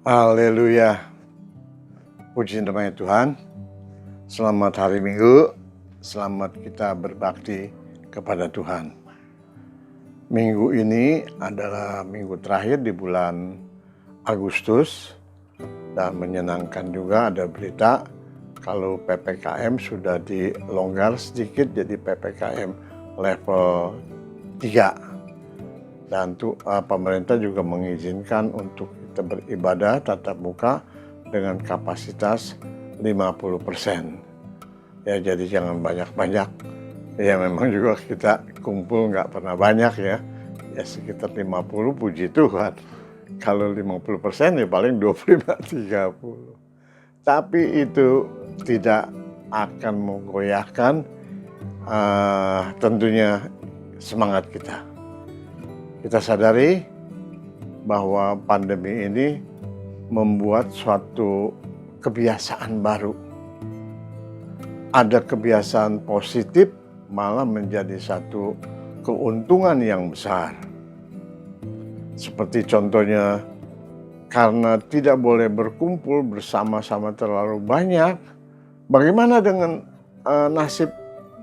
Haleluya, puji namanya Tuhan. Selamat hari Minggu, selamat kita berbakti kepada Tuhan. Minggu ini adalah minggu terakhir di bulan Agustus dan menyenangkan juga ada berita kalau PPKM sudah dilonggar sedikit jadi PPKM level 3 dan pemerintah juga mengizinkan untuk kita beribadah tatap muka dengan kapasitas 50%. Ya jadi jangan banyak-banyak. Ya memang juga kita kumpul nggak pernah banyak ya. Ya sekitar 50 puji Tuhan. Kalau 50% ya paling 25-30. Tapi itu tidak akan menggoyahkan tentunya semangat kita. Kita sadari bahwa pandemi ini membuat suatu kebiasaan baru. Ada kebiasaan positif malah menjadi satu keuntungan yang besar. Seperti contohnya, karena tidak boleh berkumpul bersama-sama terlalu banyak, bagaimana dengan nasib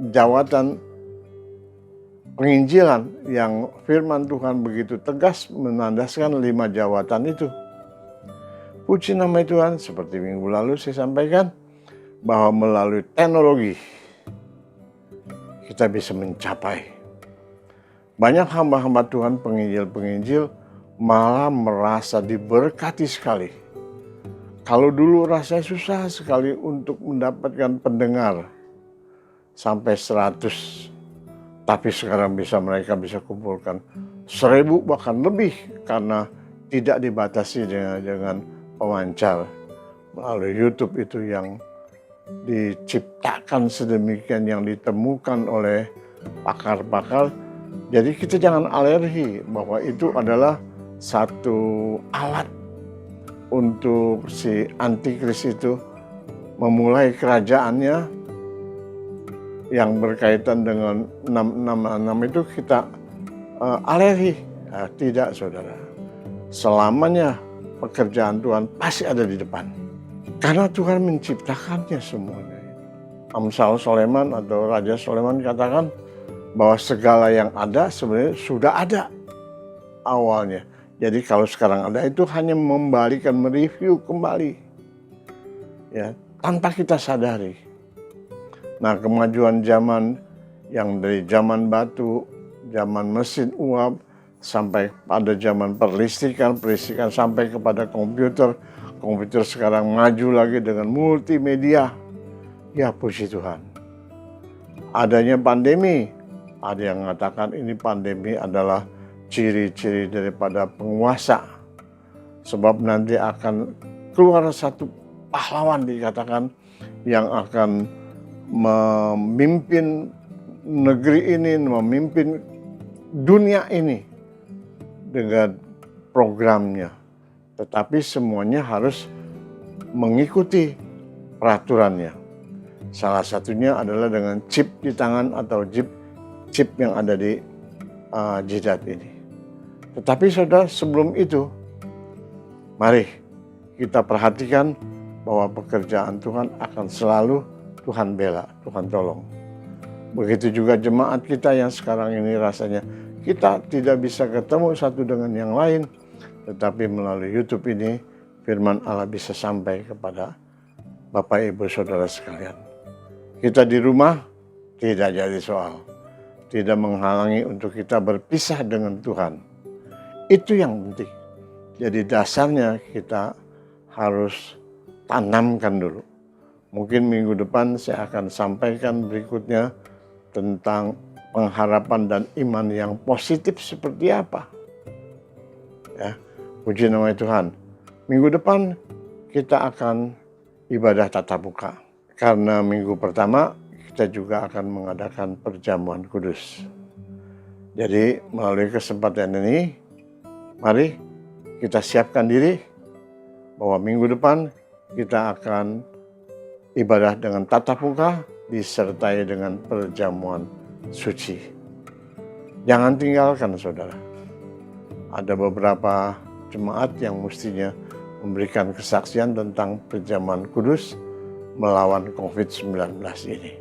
jawatan penginjilan yang firman Tuhan begitu tegas menandaskan 5 jawatan itu. Puji nama Tuhan, seperti minggu lalu saya sampaikan bahwa melalui teknologi kita bisa mencapai. Banyak hamba-hamba Tuhan, penginjil-penginjil malah merasa diberkati sekali. Kalau dulu rasanya susah sekali untuk mendapatkan pendengar sampai 100. Tapi sekarang mereka bisa kumpulkan 1000 bahkan lebih karena tidak dibatasi dengan pemancar melalui YouTube itu yang diciptakan sedemikian, yang ditemukan oleh pakar-pakar. Jadi kita jangan alergi bahwa itu adalah satu alat untuk si antikris itu memulai kerajaannya yang berkaitan dengan 666 itu kita alergi. Nah, tidak saudara. Selamanya pekerjaan Tuhan pasti ada di depan. Karena Tuhan menciptakannya semuanya. Amsal Soleman atau Raja Soleman katakan bahwa segala yang ada sebenarnya sudah ada awalnya. Jadi kalau sekarang ada itu hanya mereview kembali. Ya, tanpa kita sadari. Nah, kemajuan zaman yang dari zaman batu, zaman mesin uap, sampai pada zaman perlistrikan sampai kepada komputer. Komputer sekarang maju lagi dengan multimedia. Ya puji Tuhan. Adanya pandemi, ada yang mengatakan ini pandemi adalah ciri-ciri daripada penguasa. Sebab nanti akan keluar satu pahlawan dikatakan yang akan memimpin negeri ini, memimpin dunia ini dengan programnya. Tetapi semuanya harus mengikuti peraturannya. Salah satunya adalah dengan chip di tangan atau chip yang ada di jidat ini. Tetapi saudara, sebelum itu, mari kita perhatikan bahwa pekerjaan Tuhan akan selalu Tuhan bela, Tuhan tolong. Begitu juga jemaat kita yang sekarang ini rasanya kita tidak bisa ketemu satu dengan yang lain. Tetapi melalui YouTube ini firman Allah bisa sampai kepada Bapak Ibu Saudara sekalian. Kita di rumah tidak jadi soal. Tidak menghalangi untuk kita berpisah dengan Tuhan. Itu yang penting. Jadi dasarnya kita harus tanamkan dulu. Mungkin minggu depan saya akan sampaikan berikutnya tentang pengharapan dan iman yang positif seperti apa. Ya, puji nama Tuhan. Minggu depan kita akan ibadah tatap muka. Karena minggu pertama kita juga akan mengadakan perjamuan kudus. Jadi melalui kesempatan ini, mari kita siapkan diri bahwa minggu depan kita akan ibadah dengan tatap muka disertai dengan perjamuan suci. Jangan tinggalkan saudara. Ada beberapa jemaat yang mestinya memberikan kesaksian tentang perjamuan kudus melawan COVID-19 ini.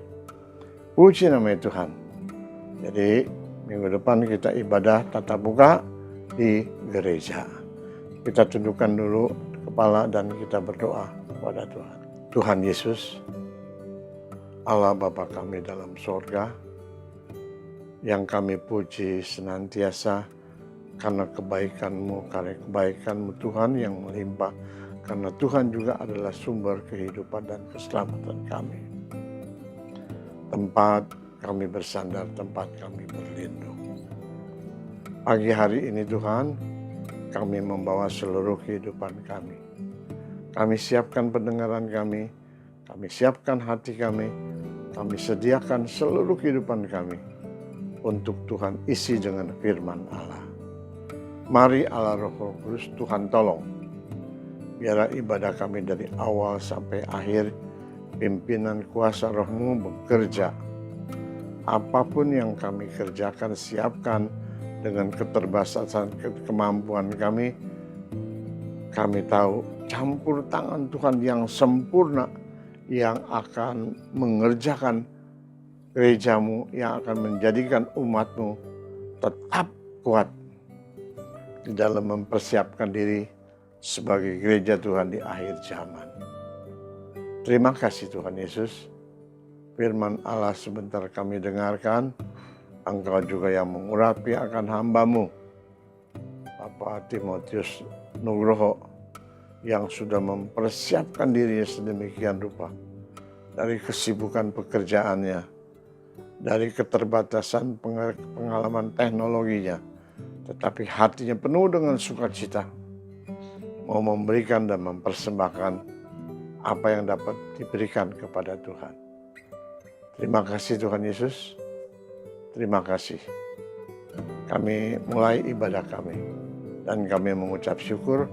Puji nama Tuhan. Jadi minggu depan kita ibadah tatap muka di gereja. Kita tundukkan dulu kepala dan kita berdoa kepada Tuhan. Tuhan Yesus, Allah Bapa kami dalam sorga, yang kami puji senantiasa karena kebaikan-Mu, karena kebaikan-Mu Tuhan yang melimpah, karena Tuhan juga adalah sumber kehidupan dan keselamatan kami. Tempat kami bersandar, tempat kami berlindung. Pagi hari ini Tuhan, kami membawa seluruh kehidupan kami. Kami siapkan pendengaran kami siapkan hati kami sediakan seluruh kehidupan kami untuk Tuhan isi dengan firman Allah. Mari Allah Roh Kudus, Tuhan tolong. Biarlah ibadah kami dari awal sampai akhir, pimpinan kuasa Roh-Mu bekerja. Apapun yang kami kerjakan, siapkan dengan keterbatasan kemampuan kami. Kami tahu campur tangan Tuhan yang sempurna yang akan mengerjakan gereja-Mu, yang akan menjadikan umat-Mu tetap kuat di dalam mempersiapkan diri sebagai gereja Tuhan di akhir zaman. Terima kasih Tuhan Yesus. Firman Allah sebentar kami dengarkan. Engkau juga yang mengurapi akan hamba-Mu, Bapak Timotius Nugroho, yang sudah mempersiapkan dirinya sedemikian rupa dari kesibukan pekerjaannya, dari keterbatasan pengalaman teknologinya, tetapi hatinya penuh dengan sukacita, mau memberikan dan mempersembahkan apa yang dapat diberikan kepada Tuhan. Terima kasih Tuhan Yesus, terima kasih. Kami mulai ibadah kami dan kami mengucap syukur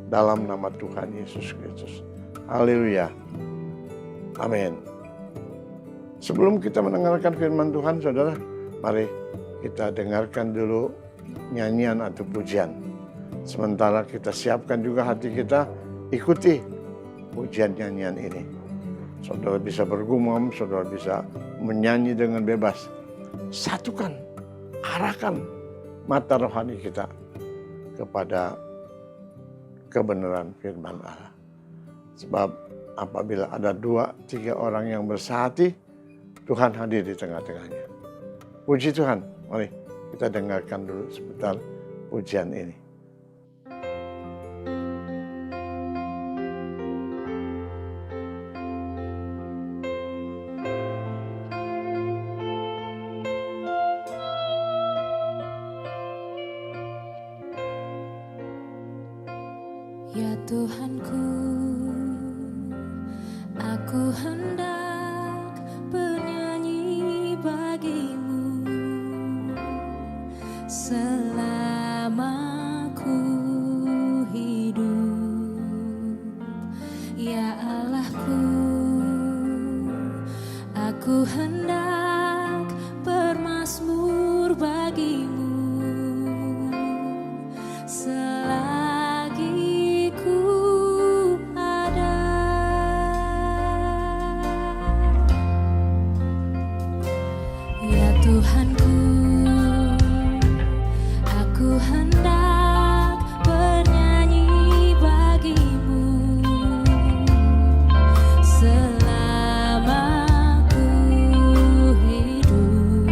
dalam nama Tuhan Yesus Kristus. Haleluya. Amin. Sebelum kita mendengarkan firman Tuhan, saudara, mari kita dengarkan dulu nyanyian atau pujian. Sementara kita siapkan juga hati kita, ikuti pujian nyanyian ini. Saudara bisa bergumam, saudara bisa menyanyi dengan bebas. Satukan, arahkan mata rohani kita kepada kebenaran firman Allah. Sebab apabila ada 2-3 orang yang bersehati, Tuhan hadir di tengah-tengahnya. Puji Tuhan, mari kita dengarkan dulu sebentar pujian ini. Ya Tuhanku, aku hendak bernyanyi bagi-Mu selama ku hidup. Ya Allahku, aku hendak bermazmur bagi-Mu selagi ku ada. Ya Tuhanku, aku hendak bernyanyi bagi-Mu selama ku hidup.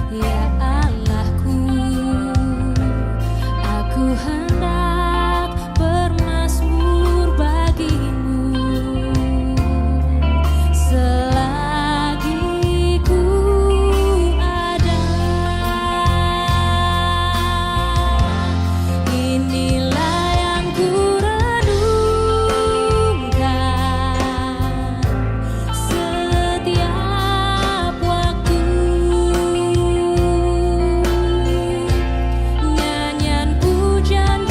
Ya Allahku, aku hendak bermazmur bagi-Mu selagi ku ada. Inilah yang ku renungkan setiap waktu. Nyanyian pujian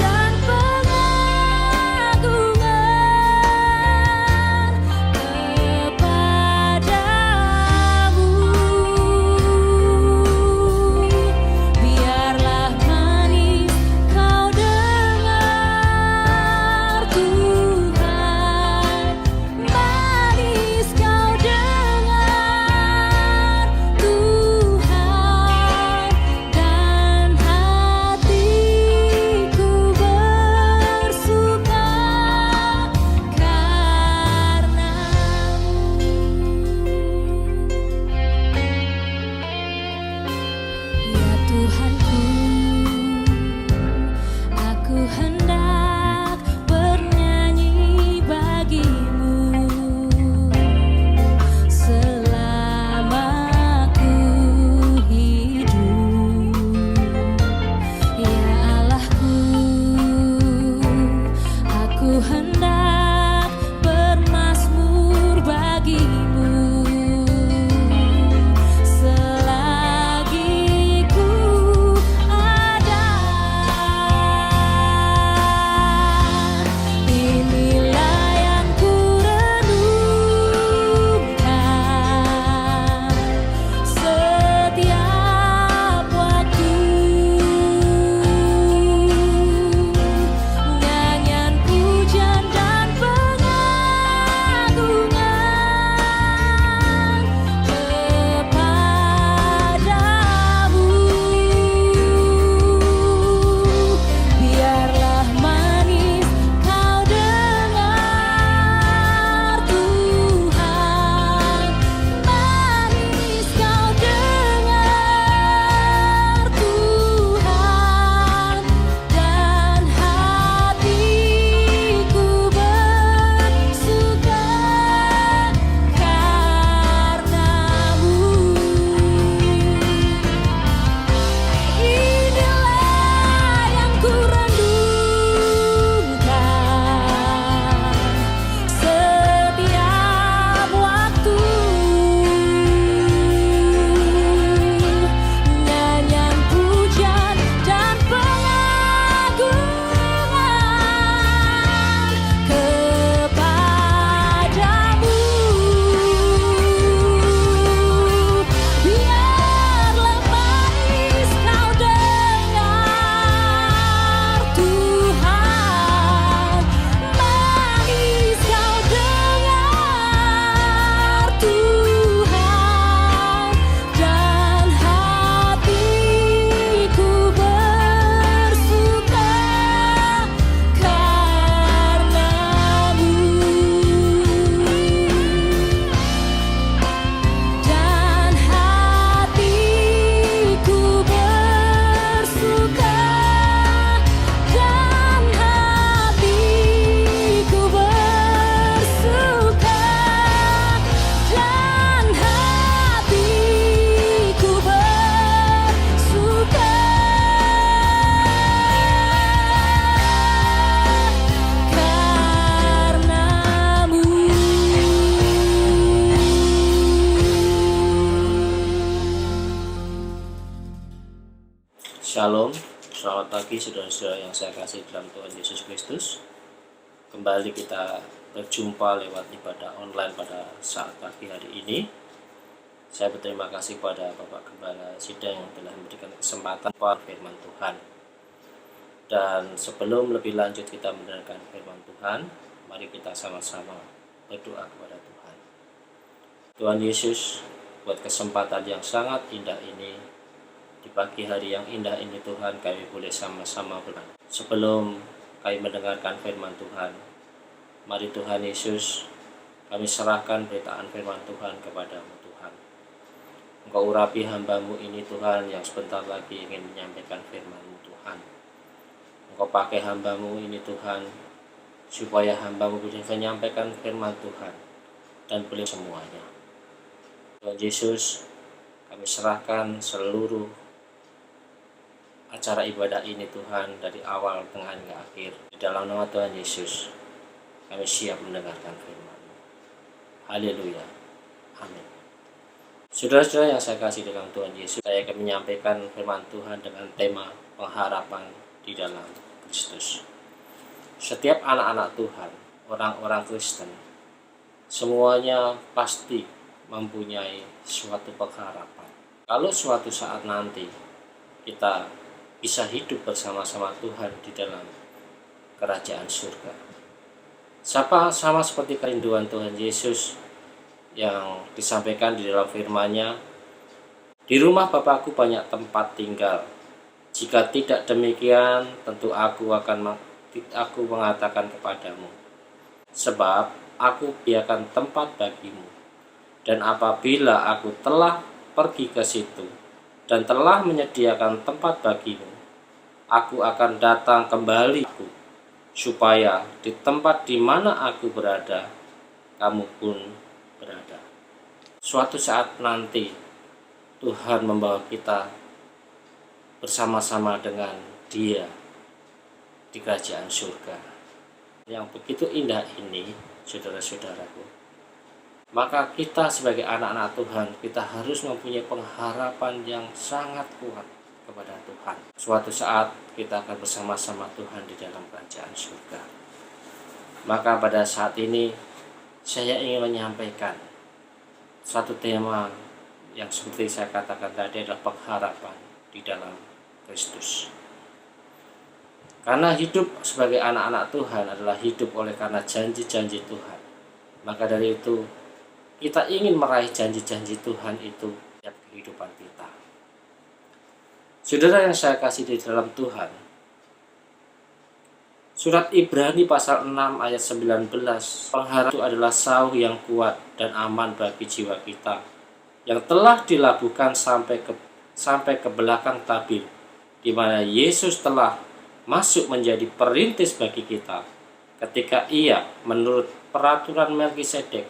Shalom, selamat pagi saudara-saudara yang saya kasih dalam Tuhan Yesus Kristus. Kembali kita berjumpa lewat ibadah online pada saat pagi hari ini. Saya berterima kasih pada Bapak Gembala Sidang yang telah memberikan kesempatan pada firman Tuhan. Dan sebelum lebih lanjut kita mendengarkan firman Tuhan, mari kita sama-sama berdoa kepada Tuhan. Tuhan Yesus, buat kesempatan yang sangat indah ini, di pagi hari yang indah ini Tuhan, kami boleh sama-sama berdoa. Sebelum kami mendengarkan firman Tuhan, mari Tuhan Yesus, kami serahkan beritaan firman Tuhan kepadamu Tuhan. Engkau urapi hamba-Mu ini Tuhan, yang sebentar lagi ingin menyampaikan firman-Mu Tuhan. Engkau pakai hamba-Mu ini Tuhan, supaya hamba-Mu bisa menyampaikan firman Tuhan dan boleh semuanya. Tuhan Yesus, kami serahkan seluruh acara ibadah ini Tuhan, dari awal, tengah, hingga akhir. Di dalam nama Tuhan Yesus, kami siap mendengarkan firman-Mu. Haleluya. Amin. Saudara-saudara yang saya kasih dalam Tuhan Yesus, saya akan menyampaikan firman Tuhan dengan tema pengharapan di dalam Kristus. Setiap anak-anak Tuhan, orang-orang Kristen, semuanya pasti mempunyai suatu pengharapan. Kalau suatu saat nanti kita bisa hidup bersama-sama Tuhan di dalam kerajaan surga. Sama seperti kerinduan Tuhan Yesus yang disampaikan di dalam firman-Nya, di rumah Bapakku banyak tempat tinggal. Jika tidak demikian, tentu aku mengatakan kepadamu. Sebab aku biarkan tempat bagimu. Dan apabila aku telah pergi ke situ dan telah menyediakan tempat bagimu, aku akan datang kembali, supaya di tempat di mana aku berada, kamu pun berada. Suatu saat nanti Tuhan membawa kita bersama-sama dengan Dia di kerajaan surga. Yang begitu indah ini, saudara-saudaraku, maka kita sebagai anak-anak Tuhan, kita harus mempunyai pengharapan yang sangat kuat kepada Tuhan. Suatu saat kita akan bersama-sama Tuhan di dalam kerajaan surga. Maka pada saat ini saya ingin menyampaikan satu tema yang seperti saya katakan tadi, adalah pengharapan di dalam Kristus. Karena hidup sebagai anak-anak Tuhan adalah hidup oleh karena janji-janji Tuhan. Maka dari itu kita ingin meraih janji-janji Tuhan itu dalam kehidupan kita. Saudara yang saya kasih di dalam Tuhan, surat Ibrani pasal 6 ayat 19, pengharapan itu adalah sauh yang kuat dan aman bagi jiwa kita, yang telah dilabuhkan sampai ke belakang tabir, di mana Yesus telah masuk menjadi perintis bagi kita ketika Ia menurut peraturan Melkisedek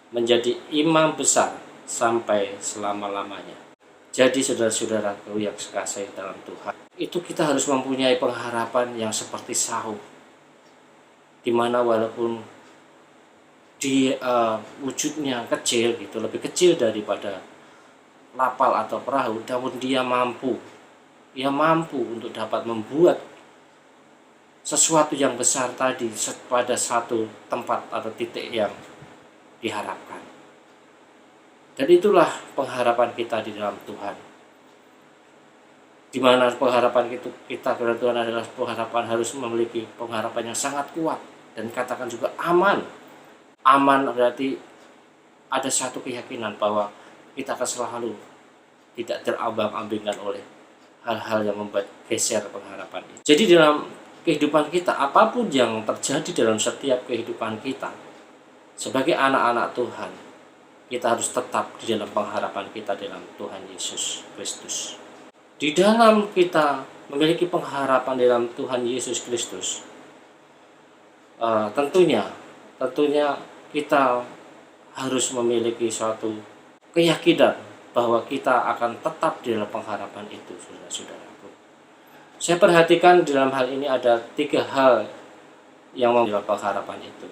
menjadi imam besar sampai selama-lamanya. Jadi saudara-saudaraku yang sekasih dalam Tuhan, itu kita harus mempunyai pengharapan yang seperti sauh, di mana walaupun di wujudnya kecil gitu, lebih kecil daripada kapal atau perahu, namun dia mampu untuk dapat membuat sesuatu yang besar tadi pada satu tempat atau titik yang diharapkan. Dan itulah pengharapan kita di dalam Tuhan. Di mana pengharapan kita kepada Tuhan adalah pengharapan, harus memiliki pengharapan yang sangat kuat, dan katakan juga aman. Aman berarti ada satu keyakinan bahwa kita akan selalu tidak terombang-ambingkan oleh hal-hal yang membuat geser pengharapan itu. Jadi dalam kehidupan kita, apapun yang terjadi dalam setiap kehidupan kita, sebagai anak-anak Tuhan, kita harus tetap di dalam pengharapan kita dalam Tuhan Yesus Kristus. Di dalam kita memiliki pengharapan dalam Tuhan Yesus Kristus, tentunya kita harus memiliki suatu keyakinan bahwa kita akan tetap di dalam pengharapan itu, saudara-saudaraku. Saya perhatikan di dalam hal ini ada 3 hal yang dalam pengharapan itu.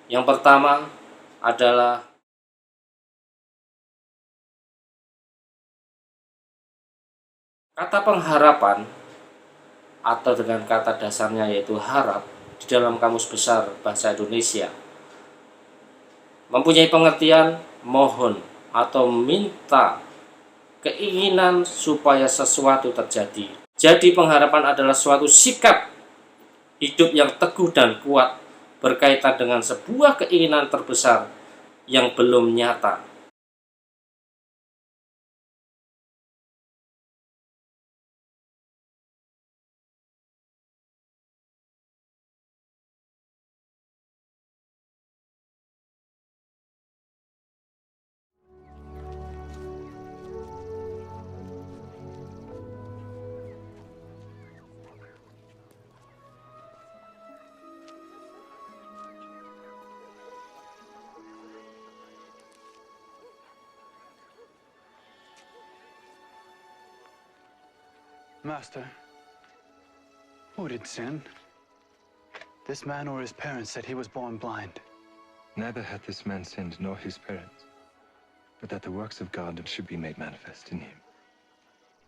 Yang pertama adalah Kata pengharapan atau dengan kata dasarnya yaitu harap di dalam Kamus Besar Bahasa Indonesia mempunyai pengertian mohon atau minta, keinginan supaya sesuatu terjadi. Jadi pengharapan adalah suatu sikap hidup yang teguh dan kuat berkaitan dengan sebuah keinginan terbesar yang belum nyata. Master, who did sin? This man or his parents said he was born blind. Neither hath this man sinned nor his parents, but that the works of God should be made manifest in him.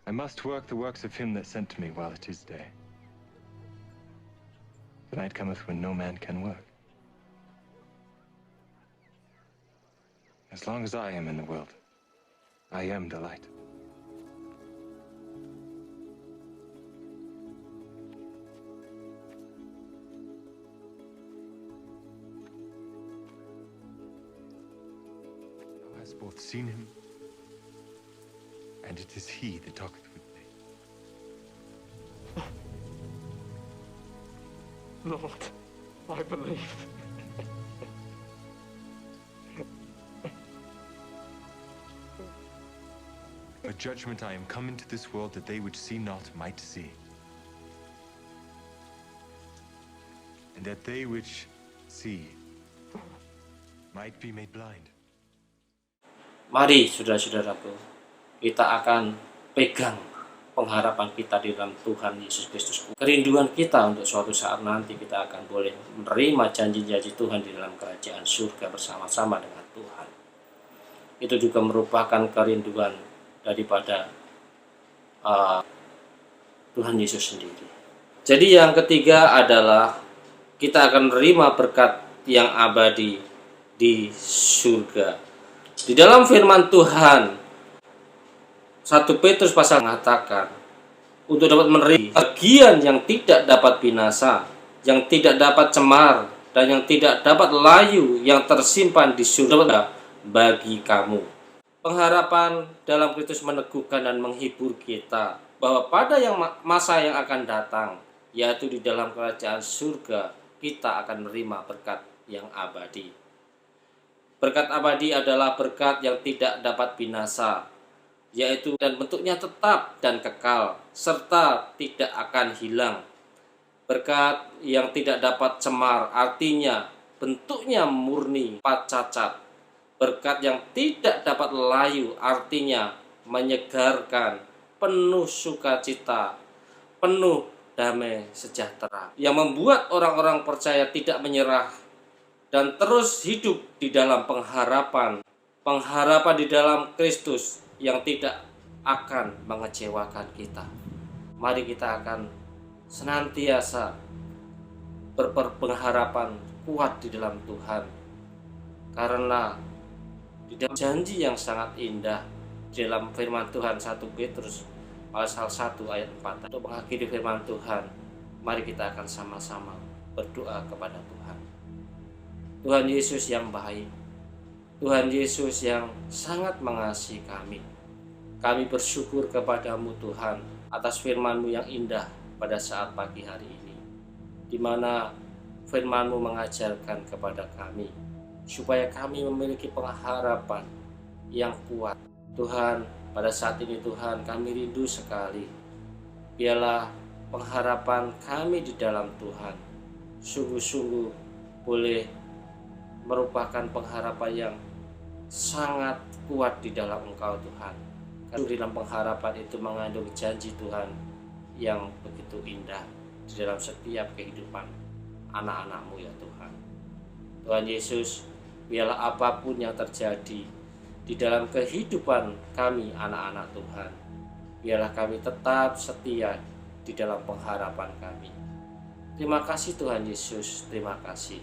I must work the works of him that sent me while it is day. The night cometh when no man can work. As long as I am in the world, I am the light. Thou hast both seen him, and it is he that talketh with thee. Lord, I believe. A judgment I am come into this world that they which see not might see, and that they which see might be made blind. Mari saudara-saudaraku, kita akan pegang pengharapan kita di dalam Tuhan Yesus Kristus. Kerinduan kita untuk suatu saat nanti kita akan boleh menerima janji-janji Tuhan di dalam kerajaan surga bersama-sama dengan Tuhan. Itu juga merupakan kerinduan daripada Tuhan Yesus sendiri. Jadi yang ketiga adalah kita akan menerima berkat yang abadi di surga. Di dalam firman Tuhan 1 Petrus pasal mengatakan untuk dapat menerima bagian yang tidak dapat binasa, yang tidak dapat cemar, dan yang tidak dapat layu yang tersimpan di surga bagi kamu. Pengharapan dalam Kristus meneguhkan dan menghibur kita bahwa pada masa yang akan datang, yaitu di dalam kerajaan surga, kita akan menerima berkat yang abadi. Berkat abadi adalah berkat yang tidak dapat binasa, yaitu dan bentuknya tetap dan kekal, serta tidak akan hilang. Berkat yang tidak dapat cemar, artinya bentuknya murni, tanpa cacat. Berkat yang tidak dapat layu, artinya menyegarkan, penuh sukacita, penuh damai sejahtera, yang membuat orang-orang percaya tidak menyerah dan terus hidup di dalam pengharapan di dalam Kristus yang tidak akan mengecewakan kita. Mari kita akan senantiasa berpengharapan kuat di dalam Tuhan, karena di dalam janji yang sangat indah di dalam firman Tuhan 1 Petrus pasal 1 ayat 4. Untuk mengakhiri firman Tuhan, mari kita akan sama-sama berdoa kepada Tuhan. Tuhan Yesus yang baik, Tuhan Yesus yang sangat mengasihi kami. Kami bersyukur kepadamu Tuhan atas firman-Mu yang indah pada saat pagi hari ini, di mana firman-Mu mengajarkan kepada kami supaya kami memiliki pengharapan yang kuat. Tuhan, pada saat ini Tuhan, kami rindu sekali. Biarlah pengharapan kami di dalam Tuhan sungguh-sungguh boleh merupakan pengharapan yang sangat kuat di dalam Engkau Tuhan. Karena di dalam pengharapan itu mengandung janji Tuhan yang begitu indah di dalam setiap kehidupan anak-anak-Mu ya Tuhan. Tuhan Yesus, biarlah apapun yang terjadi di dalam kehidupan kami anak-anak Tuhan, biarlah kami tetap setia di dalam pengharapan kami. Terima kasih Tuhan Yesus, terima kasih.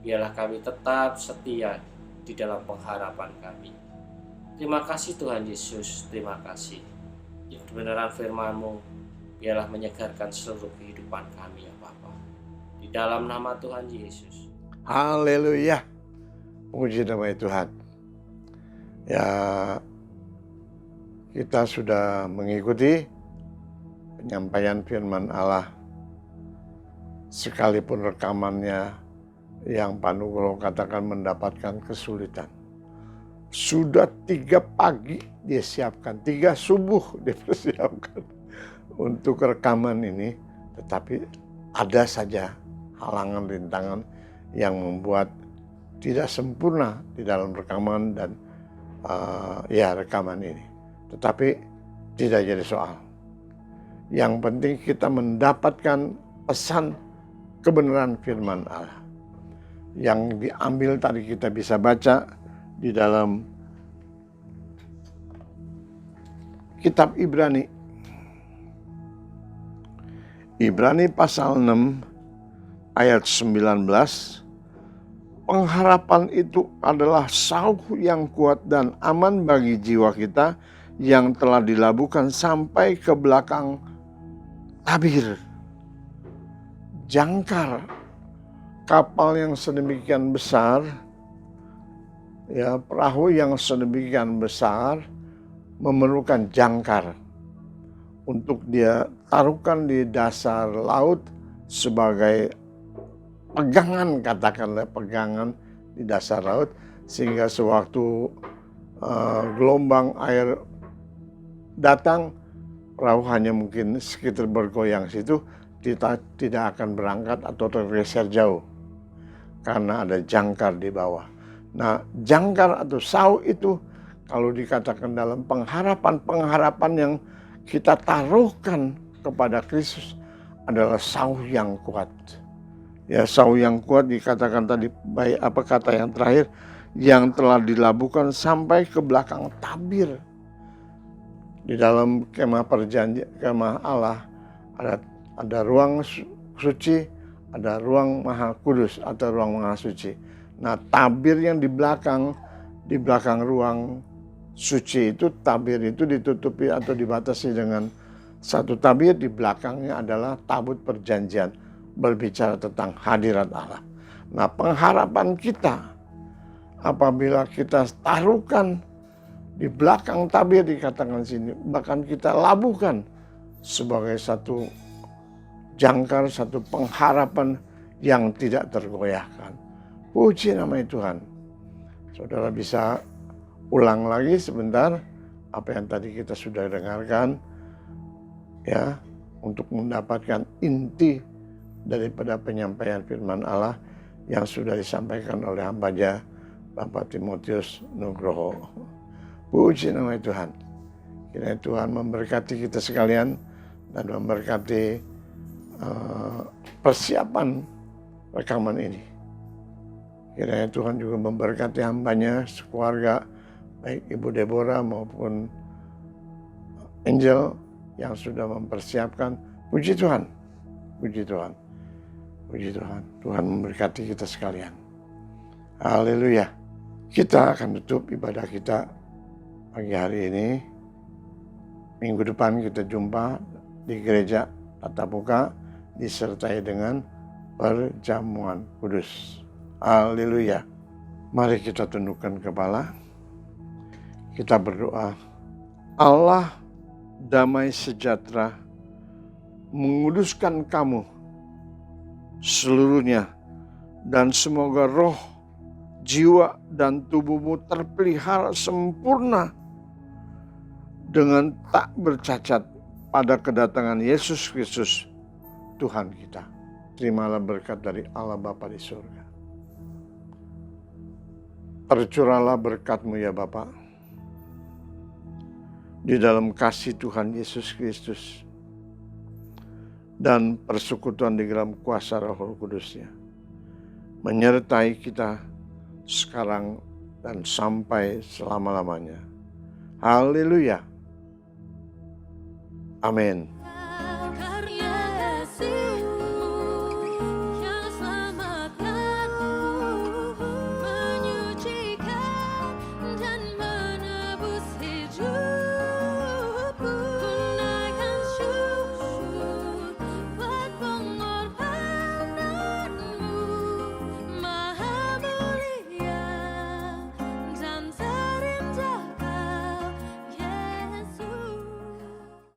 Biarlah kami tetap setia di dalam pengharapan kami. Terima kasih Tuhan Yesus, terima kasih. Kebenaran firman-Mu biarlah menyegarkan seluruh kehidupan kami ya Bapa. Di dalam nama Tuhan Yesus. Haleluya. Puji nama Tuhan. Ya, kita sudah mengikuti penyampaian firman Allah. Sekalipun rekamannya yang Pak Nugroho katakan mendapatkan kesulitan. Sudah 3 pagi dia siapkan, 3 subuh dia persiapkan untuk rekaman ini. Tetapi ada saja halangan rintangan yang membuat tidak sempurna di dalam rekaman dan rekaman ini. Tetapi tidak jadi soal. Yang penting kita mendapatkan pesan kebenaran firman Allah. Yang diambil tadi kita bisa baca di dalam kitab Ibrani. Ibrani pasal 6 ayat 19. Pengharapan itu adalah sauh yang kuat dan aman bagi jiwa kita yang telah dilabuhkan sampai ke belakang tabir. Jangkar kapal yang sedemikian besar, ya, perahu yang sedemikian besar memerlukan jangkar untuk dia taruhkan di dasar laut sebagai pegangan, katakanlah pegangan di dasar laut, sehingga sewaktu gelombang air datang, perahu hanya mungkin sekitar bergoyang situ, tidak akan berangkat atau tergeser jauh karena ada jangkar di bawah. Nah, jangkar atau sauh itu kalau dikatakan dalam pengharapan yang kita taruhkan kepada Kristus adalah sauh yang kuat. Ya, sauh yang kuat dikatakan tadi, baik apa kata yang terakhir, yang telah dilabuhkan sampai ke belakang tabir. Di dalam kemah perjanjian, kemah Allah ada ruang suci, ada ruang maha kudus atau ruang maha suci. Nah, tabir yang di belakang ruang suci itu, tabir itu ditutupi atau dibatasi dengan satu tabir, di belakangnya adalah tabut perjanjian, berbicara tentang hadirat Allah. Nah, pengharapan kita apabila kita taruhkan di belakang tabir dikatakan sini, bahkan kita labuhkan sebagai satu jangkar, satu pengharapan yang tidak tergoyahkan. Puji nama Tuhan. Saudara bisa ulang lagi sebentar apa yang tadi kita sudah dengarkan, ya, untuk mendapatkan inti daripada penyampaian firman Allah yang sudah disampaikan oleh hamba-Nya Bapak Timotius Nugroho. Puji nama Tuhan. Kiranya Tuhan memberkati kita sekalian dan memberkati persiapan rekaman ini. Kiranya Tuhan juga memberkati hamba-Nya sekeluarga, baik Ibu Deborah maupun Angel yang sudah mempersiapkan. Puji Tuhan, puji Tuhan, puji Tuhan. Tuhan memberkati kita sekalian. Haleluya. Kita akan tutup ibadah kita pagi hari ini. Minggu depan kita jumpa di gereja tatap muka disertai dengan perjamuan kudus. Haleluya. Mari kita tundukkan kepala. Kita berdoa. Allah damai sejahtera menguduskan kamu seluruhnya, dan semoga roh, jiwa, dan tubuhmu terpelihara sempurna dengan tak bercacat pada kedatangan Yesus Kristus Tuhan kita. Terimalah berkat dari Allah Bapa di surga. Tercurahlah berkat-Mu ya Bapa, di dalam kasih Tuhan Yesus Kristus dan persekutuan di dalam kuasa Roh Kudus-Nya menyertai kita sekarang dan sampai selama-lamanya. Haleluya. Amin.